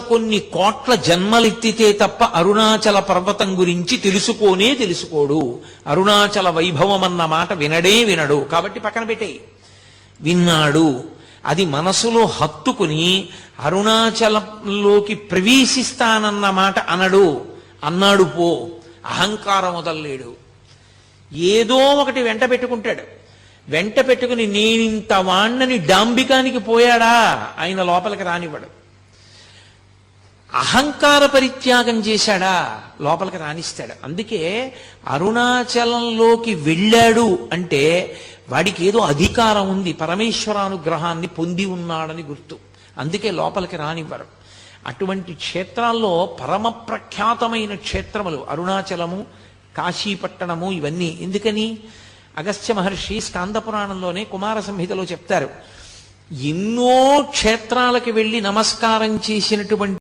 కొన్ని కోట్ల జన్మలెత్తితే తప్ప అరుణాచల పర్వతం గురించి తెలుసుకోడు. అరుణాచల వైభవం అన్న మాట వినడు. కాబట్టి పక్కన పెట్టేయి. విన్నాడు, అది మనసులో హత్తుకుని అరుణాచలంలోకి ప్రవేశిస్తానన్న మాట అన్నాడు పో. అహంకారం వదల్లేడు. ఏదో ఒకటి వెంట పెట్టుకుంటాడు. వెంట పెట్టుకుని నేనింత వాణ్ణని డాంబికానికి పోయాడా, ఆయన లోపలికి రానివ్వడు. అహంకార పరిత్యాగం చేశాడా, లోపలికి రానిస్తాడు. అందుకే అరుణాచలంలోకి వెళ్ళాడు అంటే వాడికి ఏదో అధికారం ఉంది, పరమేశ్వరానుగ్రహాన్ని పొంది ఉన్నాడని గుర్తు. అందుకే లోపలికి రానివ్వరు. అటువంటి క్షేత్రాల్లో పరమ ప్రఖ్యాతమైన క్షేత్రములు అరుణాచలము, కాశీపట్టణము, ఇవన్నీ. ఎందుకని? అగస్త్య మహర్షి స్కాంద పురాణంలోనే కుమార సంహితలో చెప్తారు, ఎన్నో క్షేత్రాలకు వెళ్ళి నమస్కారం చేసినటువంటి